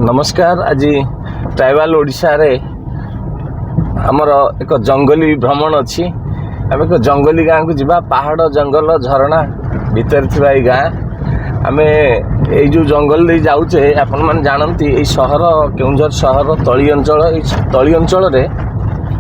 नमस्कार। आज ट्राइबल ओडिशा रे आमर एक जंगली भ्रमण अच्छी आम एक जंगली गाँव को जीवा पहाड़ जंगल झरणा भितर थी गाँ आम जो जंगल दे जाऊे आपण मैंने जानती यही सहर केउंझर सहर तली अंचल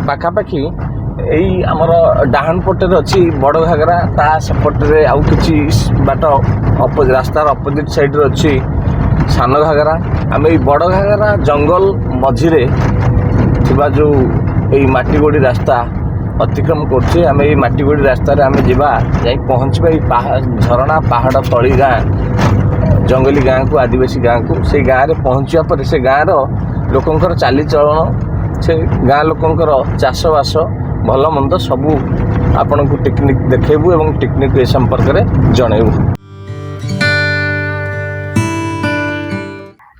पाखापाखि यही आमर डाहाण पटे अच्छी बड़ घागरा ता सेपटे आउ कि बाट रास्तार अपोजिट साइड अच्छी सान घागरा आम ये बड़ घागरा जंगल मझिरे थिबा जो यही माटीगोड़ी रास्ता अतिक्रम करछे। आम ये माटीगोड़ी रास्ता आम जा पहुँचवा झरणा पहाड़ तली गाँ जंगली गाँ को आदिवासी गाँ को से गाँव में पहुँचा पर से गाँव लोकंकर चालीचलन से गाँ लोकंकर चाषबास भल मंद सबू आपण को टेक्निक देखेबू एवं टेक्निक ए संपर्क में जनइबू।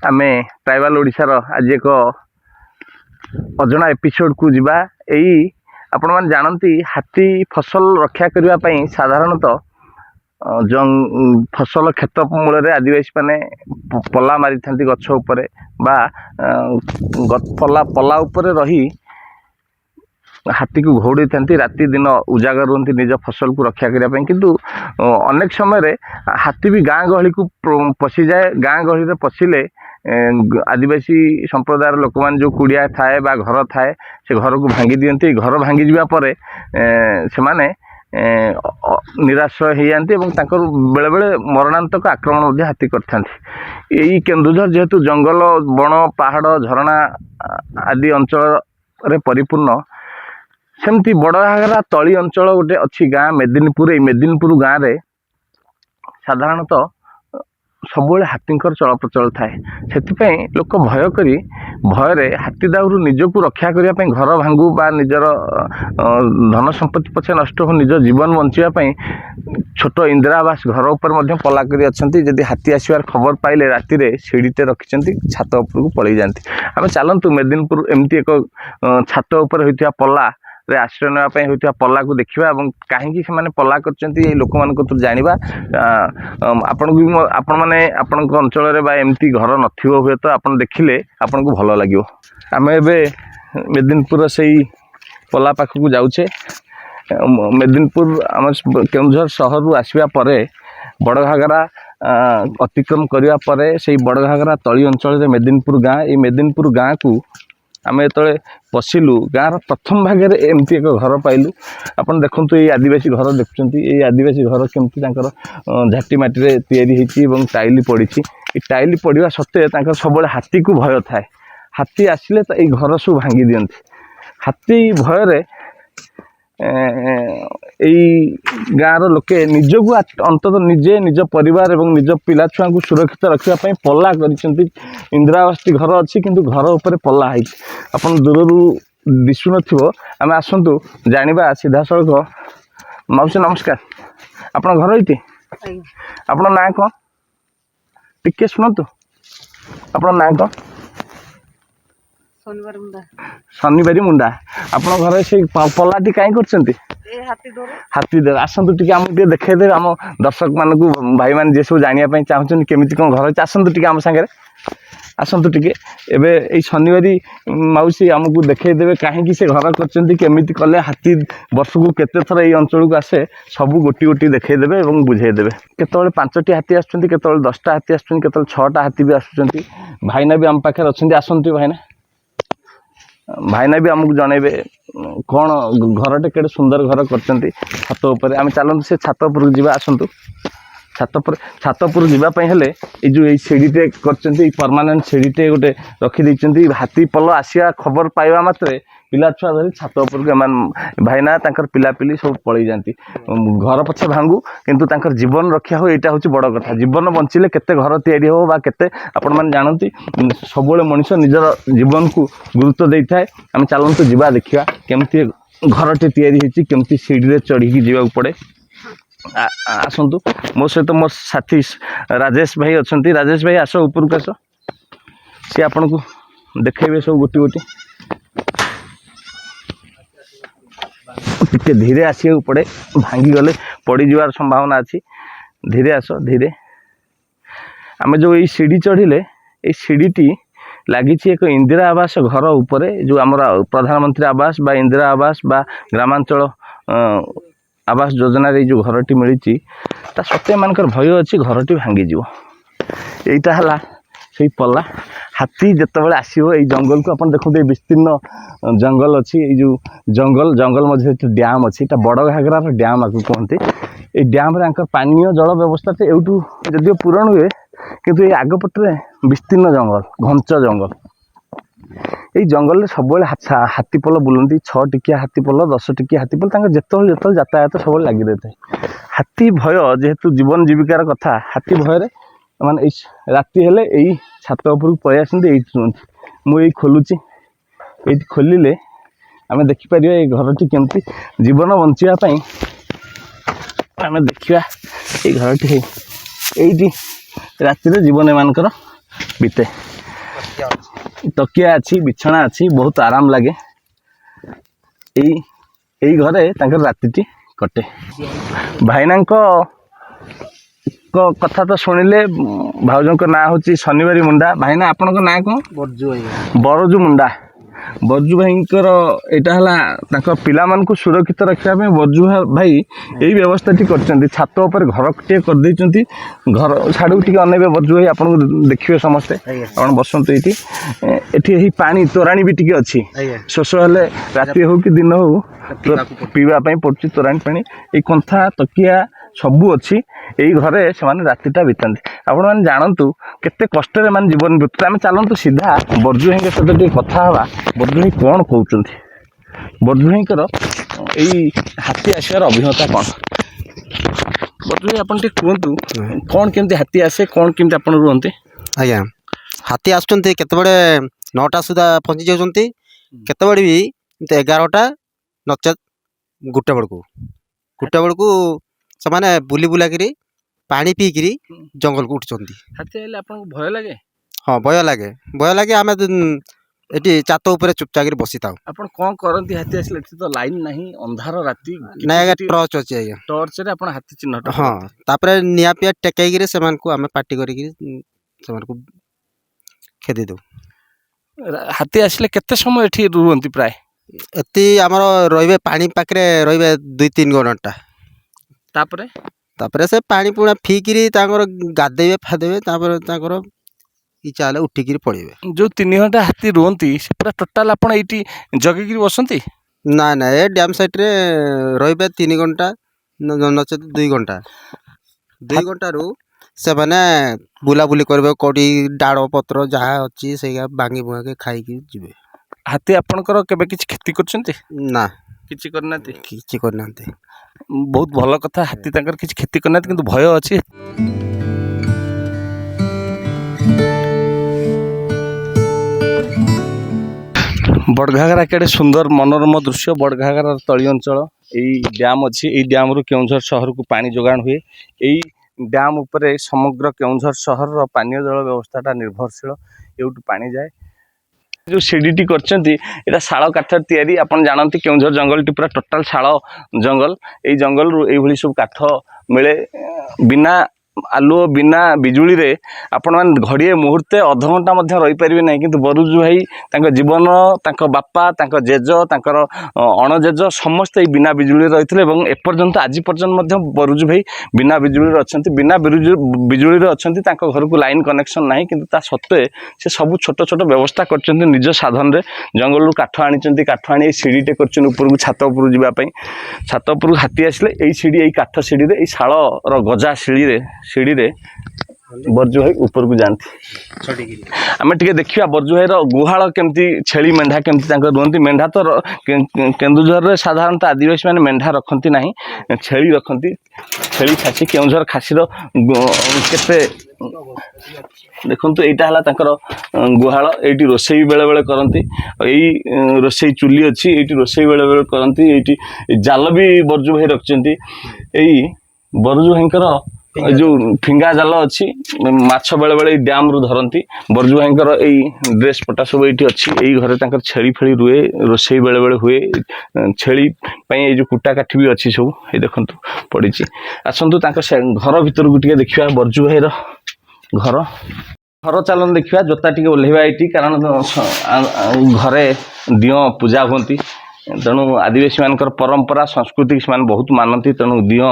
आमे ट्राइबल ओडिशार आज एक अजଣା एपिसोड को जीवा यही आपण मैंने जानती हाथी फसल रक्षा करने साधारणतः फसल खेत मूल आदिवासी माने पला मारी था गछ उपरे बा पला उपरे रही हाथी को घोड़ी था राति दिन उजागर रुहति निज फसल को रक्षा करने किंतु अनेक समय हाथी भी गाँ गहली को पशि जाए। गाँ गहली पशिले आदिवासी संप्रदाय लोक मैंने जो कुड़िया थाए बा घर थाए से घर को भांगी दियंती। घर भांगी जावा पर से माने निराश्रय हो जाती बेले बेले मरणांतक आक्रमण हाथी करता। यही केन्दुझर जेहेतु जंगल बण पहाड़ झरणा आदि अंचल परिपूर्ण सेमती बड़ घागरा तली अंचल गोटे अच्छी गाँ मेदिनीपुर। ये मेदिनीपुर गाँव में साधारणतः सब हाथींकर चल प्रचल थाए से लोक भय करी भय हाथी दाउरू निजक रक्षा करने घर भांगू बा निजर धन संपत्ति पछे नष्ट हो निज जीवन बंचापी छोट इंदिरावास घर उपर पला करी अच्छी। जदि हाथी आसबार खबर पाइले राति रे सीढ़ीटे रखिंट छात उपर को पलि जाती। आम चलतु मेदिनीपुर एमती एक छात उपर होता पला रे आश्रय नापी होता पला को देखा और कहीं से पला कर लोक मान जाना आपण मैंने आपण अंचल एमती घर नथिबो हुए तो आप देखिले आपन को भल लगे। आम ए मेदिनीपुर से पला पाख को जाऊे। मेदिनीपुर आम केउंझर सहर आसवा पर बड़ घागरा अतिक्रम करने पर से बड़ घागरा तली अंचल मेदिनीपुर गाँ ये मेदिनीपुर गाँ को आम जो पशिलु गाँव प्रथम भागे एमती एक घर पाइलु। आपन देखु ये आदिवासी घर देखुं ये आदिवासी घर केमती झाटी माटी या टाइल पड़ी। टाइल पड़ा सत्वे सब हाथी को भय थाए। हाथी आसिले ये घर सब भांगी दियंती। हाथी भय गाँव लोके निजक अंततः निजे निज परिवार और निज पिला छुआ को सुरक्षित रखापी पला कर इंदिरावास घर अच्छी किंतु घर उपर पला है। अपन दूररू दिशु नथिबो आम आसतु जानिबा सीधा सड़क। मौसी नमस्कार। आपण घर ये आपण ना कौन टिके शुणु आपण ना कौन शनिवारी मुंडा आप घर से पलाटी कहीं कर हाथी दर आसतु टे आम देखते आम दर्शक मान भाई मान जी सब जानापी चाहते केमी कौन घर आसतु टे आम सागर आसतु टे एवं शनिवारी मौसी आमको देखईदे कहीं से घर करमी कले हाथी वर्ष को केते थर ये अंचल को आसे सबू गोटी गोटी देखईदे और बुझेदेवे। केतବେଳେ 5टी हाथी आसुचंती केतବେଳେ 10टा हाथी आसुचंती केतବେଳେ 6टा हाथी भी आसुचंती। भाईना भी आम पाखे अच्छा आसतु भाईना भाईना भी आमको जनइबे कौन घरटे केड़े सुंदर घर कर छात उपर। आम चलते से छात उपर जावा आसतु छात उपर जावाई हेले ये जो ये सीढ़ीटे कर परमानेंट सीढ़ीटे गोटे रखी हाथी पल आसिया खबर पाइबा मात्रे पिला छुआ धरी छात उपर भाईना पिला पिली सब पलि जाती। घर पछे भांगू किंतु तांकर जीवन रक्षा हो यहाँ हूँ बड़ कथा। जीवन बंचिले केते घर तैयारी हो बा केते आपण मैंने जानती सब मनुष्य निजर जीवन को गुरुत्व दे थाए। आम चलतु जीवा देखा केमती घरटे तैयारी केमती सीढ़ी चढ़ी जावाक पड़े। आसतु मो सहित मो साथी राजेश भाई अच्छा। राजेश भाई आस ऊपर को आस सी आपन को देखेबे सब गोटी गोटी टे धीरे आसो पड़े भांगी गले पड़ जावार संभावना अच्छी। धीरे आस धीरे आम जो ये सीढ़ी चढ़िले ये सीढ़ीटी ଲାଗିଛି ଏକ ଇନ୍ଦିରା ଆବାସ ଘର ଉପରେ ଯେଉଁ ଆମର ପ୍ରଧାନମନ୍ତ୍ରୀ ଆବାସ ବା ଇନ୍ଦିରା ଆବାସ ବା ଗ୍ରାମାଞ୍ଚଳ ଆବାସ ଯୋଜନାରେ ଏଇ ଯେଉଁ ଘରଟି ମିଳିଛି ତା ସତ୍ତ୍ୱେ ଏମାନଙ୍କର ଭୟ ଅଛି ଘରଟି ଭାଙ୍ଗିଯିବ। এইটা ହେଲା ସେଇ ପଲ୍ଲା। ହାତୀ ଯେତେବେଳେ ଆସିବ ଏଇ ଜଙ୍ଗଲକୁ ଆପଣ ଦେଖନ୍ତୁ ଏଇ ବିସ୍ତୀର୍ଣ୍ଣ ଜଙ୍ଗଲ ଅଛି ଏଇ ଯେଉଁ ଜଙ୍ଗଲ ମଝିରେ ଏଠି ଡ୍ୟାମ୍ ଅଛି ଏଇଟା ବଡ଼ ଘାଗରାର ଡ୍ୟାମ୍ ଆକୁ କୁହନ୍ତି। ଏଇ ଡ୍ୟାମ୍ରେ ଆଙ୍କର ପାନୀୟ ଜଳ ବ୍ୟବସ୍ଥାଟା ଏଇଠୁ ଯଦିଓ ପୂରଣ ହୁଏ କିନ୍ତୁ ଏଇ ଆଗପଟରେ ବିସ୍ତୀର୍ଣ୍ଣ ଜଙ୍ଗଲ ଘଞ୍ଚ ଜଙ୍ଗଲ। ଏଇ ଜଙ୍ଗଲରେ ସବୁବେଳେ ହାତୀ ପଲ ବୁଲନ୍ତି 6 ଟିକିଆ ହାତୀ ପଲ 10 ଟିକିଆ ହାତୀ ପଲ ତାଙ୍କର ଯେତେବେଳେ ଯାତାୟାତ ସବୁବେଳେ ଲାଗି ରହିଥାଏ। ହାତୀ ଭୟ ଯେହେତୁ ଜୀବନ ଜୀବିକାର କଥା ହାତୀ ଭୟରେ ମାନେ ଏଇ ରାତି ହେଲେ ଏଇ ଛାତ ଉପରକୁ ପଳେଇ ଆସନ୍ତି ଏଇଠି ଶୁଅନ୍ତି। ମୁଁ ଏଇ ଖୋଲୁଛି ଏଇଠି ଖୋଲିଲେ ଆମେ ଦେଖିପାରିବା ଏଇ ଘରଟି କେମିତି ଜୀବନ ବଞ୍ଚିବା ପାଇଁ ଆମେ ଦେଖିବା ଏଇ ଘରଟି ଏଇଠି ରାତିରେ ଜୀବନ ଏମାନଙ୍କର ବିତେ। ତକିଆ ଅଛି ବିଛଣା ଅଛି ବହୁତ ଆରାମ ଲାଗେ ଏଇ ଘରେ ତାଙ୍କର ରାତିଟି କଟେ। ଭାଇନାଙ୍କ କଥା ତ ଶୁଣିଲେ ଭାଉଜଙ୍କ ନାଁ ହେଉଛି ଶନିବାରୀ ମୁଣ୍ଡା। ଭାଇନା ଆପଣଙ୍କ ନାଁ କ'ଣ? ବରଜୁ ମୁଣ୍ଡା। ବରଜୁ ଭାଇଙ୍କର ଏଇଟା ହେଲା ତାଙ୍କ ପିଲାମାନଙ୍କୁ ସୁରକ୍ଷିତ ରଖିବା ପାଇଁ ବରଜୁ ଭାଇ ଏଇ ବ୍ୟବସ୍ଥାଟି କରିଛନ୍ତି। ଛାତ ଉପରେ ଘରଟିଏ କରିଦେଇଛନ୍ତି। ଘର ଛାଡ଼କୁ ଟିକେ ଅନେଇବେ ବରଜୁ ଭାଇ ଆପଣଙ୍କୁ ଦେଖିବେ ସମସ୍ତେ। ଆପଣ ବସନ୍ତୁ ଏଇଠି। ଏଠି ଏହି ପାଣି ତୋରାଣୀ ବି ଟିକେ ଅଛି। ଶୋଷ ହେଲେ ରାତି ହେଉ କି ଦିନ ହେଉ ପିଇବା ପାଇଁ ପଡ଼ୁଛି ତୋରାଣୀ ପାଣି। ଏଇ କନ୍ଥା ତକିଆ ସବୁ ଅଛି। ଏଇ ଘରେ ସେମାନେ ରାତିଟା ବିତାନ୍ତି। ଆପଣମାନେ ଜାଣନ୍ତୁ କେତେ କଷ୍ଟରେ ମାନେ ଜୀବନ ବିତୁଛି। ଆମେ ଚାଲନ୍ତୁ ସିଧା ବରଜୁ ଭାଇଙ୍କ ସହିତ ଟିକେ କଥା ହେବା। ବରଜୁ ଭାଇ କ'ଣ କହୁଛନ୍ତି? ବରଜୁ ଭାଇଙ୍କର ଏଇ ହାତୀ ଆସିବାର ଅଭିଜ୍ଞତା କ'ଣ? ବରଜୁ ଭାଇ ଆପଣ ଟିକେ କୁହନ୍ତୁ କ'ଣ କେମିତି ହାତୀ ଆସେ କ'ଣ କେମିତି ଆପଣ ରୁହନ୍ତି? ଆଜ୍ଞା ହାତୀ ଆସୁଛନ୍ତି କେତେବେଳେ 9ଟା ସୁଦ୍ଧା ପହଞ୍ଚି ଯାଉଛନ୍ତି କେତେବେଳେ ବି 11ଟା ନଚେତ୍ 1ଟା ବେଳକୁ ସେମାନେ ବୁଲି ବୁଲାକିରି ପାଣି ପିଇକିରି ଜଙ୍ଗଲକୁ ଉଠୁଛନ୍ତି। ହାତୀ ହେଲେ ଆପଣଙ୍କୁ ଭୟ ଲାଗେ? ହଁ ଭୟ ଲାଗେ। ଆମେ ଏଠି ଛାତ ଉପରେ ଚୁପଚାକିରି ବସିଥାଉ। ଆପଣ କ'ଣ କରନ୍ତି ହାତୀ ଆସିଲେ? ଏଠି ତ ଲାଇନ୍ ନାହିଁ ଅନ୍ଧାର ରାତି। ନାଇଁ ଆଜ୍ଞା ଟର୍ଚ୍ଚ ଅଛି ଆଜ୍ଞା। ଟର୍ଚ୍ଚରେ ଆପଣ ହାତୀ ଚିହ୍ନଟ? ହଁ ତାପରେ ନିଆଁ ପିଆ ଟେକେଇକିରି ସେମାନଙ୍କୁ ଆମେ ପାଟି କରିକିରି ସେମାନଙ୍କୁ ଖେଦି ଦେଉ। ହାତୀ ଆସିଲେ କେତେ ସମୟ ଏଠି ରୁହନ୍ତି ପ୍ରାୟ? ଏଠି ଆମର ରହିବେ ପାଣି ପାଖରେ ରହିବେ 2-3 ଘଣ୍ଟା। ତାପରେ ସେ ପାଣି ପୁଣା ପିଇକିରି ତାଙ୍କର ଗାଧେଇବେ ଫାଧେଇବେ ତାପରେ ତାଙ୍କର ଇଚ୍ଛା ହେଲେ ଉଠିକିରି ପଳେଇବେ। ଯେଉଁ 3 ଘଣ୍ଟା ହାତୀ ରୁହନ୍ତି ସେ ପୁରା ଟୋଟାଲ୍ ଆପଣ ଏଇଠି ଜଗିକିରି ବସନ୍ତି? ନାଇଁ ଏ ଡ୍ୟାମ୍ ସାଇଟ୍ରେ ରହିବେ 3 ଘଣ୍ଟା ନଚେତ୍ 2 ଘଣ୍ଟା। 2 ଘଣ୍ଟାରୁ ସେମାନେ ବୁଲାବୁଲି କରିବେ କେଉଁଠି ଡାଳ ପତ୍ର ଯାହା ଅଛି ସେଇଆ ଭାଙ୍ଗି ଭୁଙ୍ଗାକି ଖାଇକି ଯିବେ। ହାତୀ ଆପଣଙ୍କର କେବେ କିଛି କ୍ଷତି କରିଛନ୍ତି? ନା କିଛି କରିନାହାନ୍ତି? କିଛି କରିନାହାନ୍ତି। ବହୁତ ଭଲ କଥା। ହାତୀ ତାଙ୍କର କିଛି କ୍ଷତି କରିନାହାନ୍ତି କିନ୍ତୁ ଭୟ ଅଛି। ବଡ଼ଘାଗରା କେଡ଼େ ସୁନ୍ଦର ମନୋରମ ଦୃଶ୍ୟ। ବଡ଼ଘାଗରାର ତଳି ଅଞ୍ଚଳ ଏଇ ଡ୍ୟାମ୍ ଅଛି। ଏଇ ଡ୍ୟାମ୍ରୁ କେଉଁଝର ସହରକୁ ପାଣି ଯୋଗାଣ ହୁଏ। ଏଇ ଡ୍ୟାମ୍ ଉପରେ ସମଗ୍ର କେଉଁଝର ସହରର ପାନୀୟ ଜଳ ବ୍ୟବସ୍ଥାଟା ନିର୍ଭରଶୀଳ। ଏଇଠୁ ପାଣି ଯାଏ। ଯେଉଁ ସିଡ଼ିଟି କରିଛନ୍ତି ଏଇଟା ଶାଳ କାଠରେ ତିଆରି। ଆପଣ ଜାଣନ୍ତି କେଉଁଝର ଜଙ୍ଗଲଟି ପୁରା ଟୋଟାଲ୍ ଶାଳ ଜଙ୍ଗଲ। ଏଇ ଜଙ୍ଗଲରୁ ଏଇଭଳି ସବୁ କାଠ ମିଳେ। ବିନା ଆଲୁଅ ବିନା ବିଜୁଳିରେ ଆପଣମାନେ ଘଡ଼ିଏ ମୁହୂର୍ତ୍ତେ ଅଧଘଣ୍ଟା ମଧ୍ୟ ରହିପାରିବେ ନାହିଁ। କିନ୍ତୁ ବରଜୁ ଭାଇ ତାଙ୍କ ଜୀବନ ତାଙ୍କ ବାପା ତାଙ୍କ ଜେଜ ତାଙ୍କର ଅଣଜେଜ ସମସ୍ତେ ଏଇ ବିନା ବିଜୁଳିରେ ରହିଥିଲେ ଏବଂ ଏପର୍ଯ୍ୟନ୍ତ ଆଜି ପର୍ଯ୍ୟନ୍ତ ମଧ୍ୟ ବରଜୁ ଭାଇ ବିନା ବିଜୁଳିରେ ଅଛନ୍ତି। ବିନା ବିଜୁଳିରେ ଅଛନ୍ତି। ତାଙ୍କ ଘରକୁ ଲାଇନ୍ କନେକ୍ସନ୍ ନାହିଁ କିନ୍ତୁ ତା ସତ୍ତ୍ୱେ ସେ ସବୁ ଛୋଟ ଛୋଟ ବ୍ୟବସ୍ଥା କରିଛନ୍ତି ନିଜ ସାଧନରେ। ଜଙ୍ଗଲରୁ କାଠ ଆଣିଛନ୍ତି। କାଠ ଆଣି ଏଇ ସିଡ଼ିଟେ କରିଛନ୍ତି ଉପରକୁ ଛାତ ଉପରକୁ ଯିବା ପାଇଁ। ଛାତ ଉପରକୁ ହାତୀ ଆସିଲେ ଏଇ ସିଡ଼ି ଏଇ କାଠ ସିଡ଼ିରେ ଏଇ ଶାଳର ଗଜା ସିଡ଼ିରେ ବରଜୁ ଭାଇ ଉପରକୁ ଯାଆନ୍ତି। ଆମେ ଟିକେ ଦେଖିବା ବରଜୁ ଭାଇର ଗୁହାଳ କେମିତି ଛେଳି ମେଣ୍ଢା କେମିତି ତାଙ୍କର ରୁହନ୍ତି। ମେଣ୍ଢା ତ କେନ୍ଦୁଝରରେ ସାଧାରଣତଃ ଆଦିବାସୀମାନେ ମେଣ୍ଢା ରଖନ୍ତି ନାହିଁ ଛେଳି ରଖନ୍ତି। ଛେଳି ଖାସି କେଉଁଝର ଖାସିର କେତେ ଦେଖନ୍ତୁ ଏଇଟା ହେଲା ତାଙ୍କର ଗୁହାଳ। ଏଇଠି ରୋଷେଇ ବେଳେବେଳେ କରନ୍ତି। ଏଇ ରୋଷେଇ ଚୁଲି ଅଛି ଏଇଠି ରୋଷେଇ ବେଳେବେଳେ କରନ୍ତି। ଏଇଠି ଜାଲ ବି ବରଜୁ ଭାଇ ରଖିଛନ୍ତି। ଏଇ ବରଜୁ ଭାଇଙ୍କର ଯେଉଁ ଫିଙ୍ଗା ଜାଲ ଅଛି ମାଛ ବେଳେବେଳେ ଏଇ ଡ୍ୟାମ୍ରୁ ଧରନ୍ତି। ବରଜୁ ଭାଇଙ୍କର ଏଇ ଡ୍ରେସ୍ ପଟା ସବୁ ଏଇଠି ଅଛି। ଏଇ ଘରେ ତାଙ୍କର ଛେଳି ଫେଳି ରୁହେ। ରୋଷେଇ ବେଳେବେଳେ ହୁଏ। ଛେଳି ପାଇଁ ଏଇ ଯେଉଁ କୁଟା କାଠି ବି ଅଛି ସବୁ ଏଇ ଦେଖନ୍ତୁ ପଡ଼ିଛି। ଆସନ୍ତୁ ତାଙ୍କ ଘର ଭିତରକୁ ଟିକେ ଦେଖିବା ବରଜୁ ଭାଇର ଘର। घर चलन देखा जोता टी ओह्लैवा ये कारण घरे दियो पूजा होती तेणु आदिवासी मान परंपरा संस्कृति से बहुत मानती तेणु दियो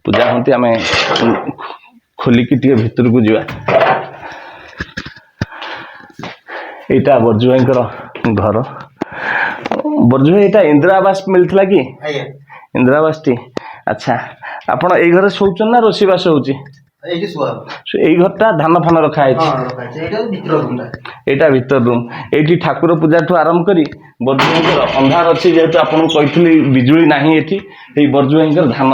पूजा होती आम खोलिकी टे भितर को जा यहाँ बर्जु भाई घर बर्जु भाई यहाँ इंदिरा आवास मिलता कि इंदिरा आवास टी अच्छा आपण ये घर शोचन ना रोषेबास हो घरटा धान फान रखा यहाँ भीतर रूम ये ठाकुर पूजा ठू आरंभ करी बर्जु भाई अंधार अच्छी जेहेतु आपको कही बिजुली ना ये बर्जु भाई धान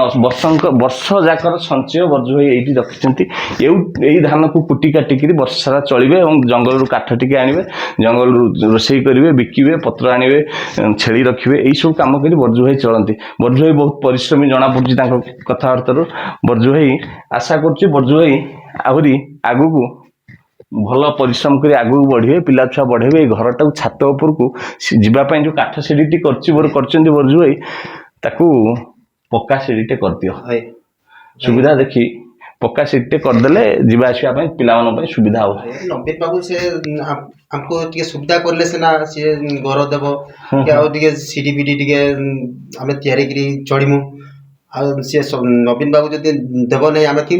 वर्ष जाकर संचय बर्जु भाई ये रखिंट यही धान को कुटी काटिक वर्ष सारा चलिए और जंगल काठ टिके आने जंगल रोषे करेंगे बिकिबे पत्र आने छेली रखिए यही सब कम कर बर्जु भाई चलती बर्जु भाई बहुत परिश्रमी जना पड़ी कथबार्तार बर्जु भाई आशा कर भाई आहरी आगु को भल परिश्रम कर आगू बढ़े पिला छुआ बढ़े घर टाक छात उपर को जावाई जो काठ सीढ़ी कर बर्जु भाई ताकू पक्का सीढ़ीटे कर दियो सुविधा देखी पक्का सीढ़ीटे करदे जीवा आसवा पिला सुविधा हो नवीन बाबू से हमको टिके सुविधा करले से ना से घर देव टिके सीढ़ी बीडी टिके आमे तैयारी करी चढ़ीमु सी नवीन बाबू जब देव नहीं आम कि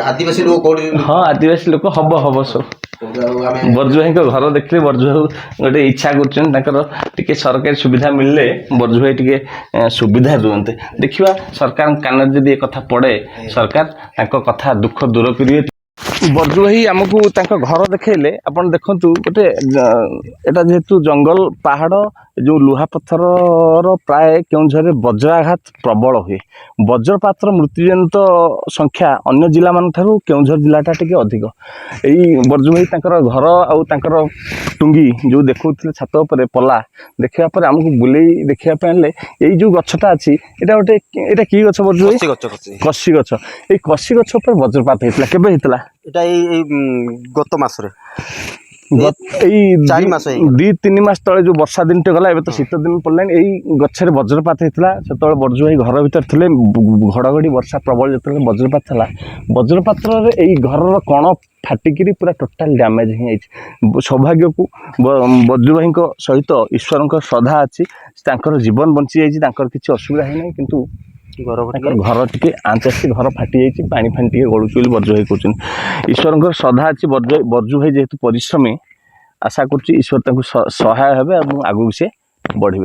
आदिवासी लोग कौन हाँ आदिवासी लोक हम हम सब बर्जु भाई घर देखले बर्जु भाई गोटे इच्छा कर सरकारी सुविधा मिलले बर्जु भाई टे सुविधा रुहते देखा सरकार कान जदि कथा पड़े सरकार कथा दुख दूर करेंगे बर्जु भाई आमको घर देखले आप देखु गोटे एटा जेहेतु जंगल पहाड़ जो लुहा पत्थर प्राय केउझर वज्राघात प्रबल हुए वज्रपात मृत्युजनित संख्या अन्य जिला मान ठारू केउझर जिलाटा टिके अधिक यही बर्जु भाई घर आउ टुंगी जो देखुले छात उपर पला देखा आमको बुले देखापी यही जो गछटा अच्छी यहाँ गोटे यहाँ कि गछ बर्जु भाई कसी गछ ये कसी गछ वज्रपात होता केबे होता এটা এই গত মাসরে दी तीन मास तले जो वर्षा दिन गला एबे तो शीत दिन पड़लानी यही गछरे वज्रपात होता से बर्जु भाई घर भीतर थे घड़घड़ी वर्षा प्रबल जो वज्रपात था वज्रपात यही घर कण फाटिकी पूरा टोटाल डैमेज हो सौभाग्य को बर्जु भाई सहित ईश्वर श्रद्धा अच्छी जीवन बंची जाइए किसी असुविधा है किंतु घर टे आंच आसी घर फाटी जाइए पानी फानी टे गलुच बर्जु भाई कहते ईश्वर श्रद्धा अच्छी बर्जु भाई जेहेतु परिश्रमी आशा कर ईश्वर सहाय हे और आगू से बढ़े।